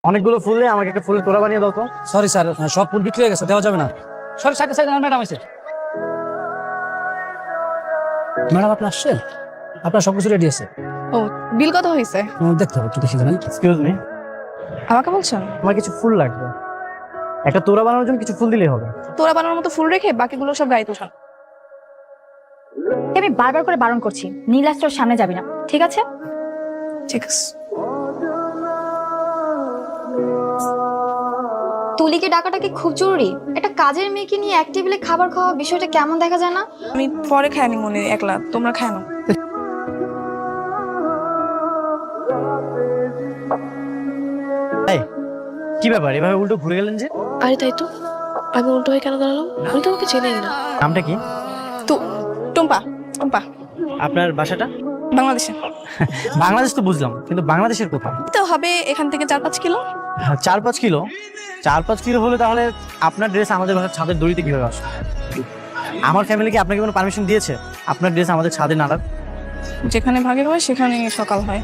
অনেকগুলো ফুল দিয়ে আমাকে একটা ফুলের তোড়া বানিয়ে দাও তো। সরি স্যার, সব ফুল বিক্রি হয়ে গেছে, দেওয়া যাবে না। সরি, সাইডে সাইডে ম্যাডাম আছে। ম্যাডাম আপনি আসছেন? আপনার সব কিছু রেডি আছে। ও, বিল কত হয়েছে? দেখতে হবে, একটু দেখি জানেন। এক্সকিউজ মি, আমাকে বলছেন? আমার কিছু ফুল লাগবে। একটা তোড়া বানানোর জন্য কিছু ফুল দিলেই হবে। তোরা বানানোর মতো ফুল রেখে বাকিগুলো সব গাড়িতে উঠান। আমি বারবার করে বারণ করছি, নীলাস্ত্রর সামনে যাবি না, ঠিক আছে? ঠিক আছে। তুলিকে ডাকাটা কি খুব জরুরি? একটা কাজের মেয়েকে নিয়ে এক টেবিলে খাবার খাওয়া বিষয়টা কেমন দেখা যায় না? আমি পরে খাইনি মনে একলা, তোমরা খায় না। এই, কি ব্যাপার এভাবে উল্টো ঘুরে গেলেন যে? আরে তাই তো, আমি উল্টো হয়ে কেন দাঁড়ালাম? আমি তোমাকে চিনি না। নামটা কি? তো টুম্পা। টুম্পা আপনার বাসাটা? বাংলাদেশে। বাংলাদেশ তো বুঝলাম, কিন্তু বাংলাদেশের কোথায়? তো হবে এখান থেকে 4-5 কিলো। 4-5 কিলো? 4-5 কিলো হলে তাহলে আপনার ড্রেস আমাদের বাসার ছাদের দড়িতে কিভাবে আসে? আমার ফ্যামিলি কি আপনাকে কোনো পারমিশন দিয়েছে আপনার ড্রেস আমাদের ছাদে নাড়ার? যেখানে ভাগে হয় সেখানে সকাল হয়।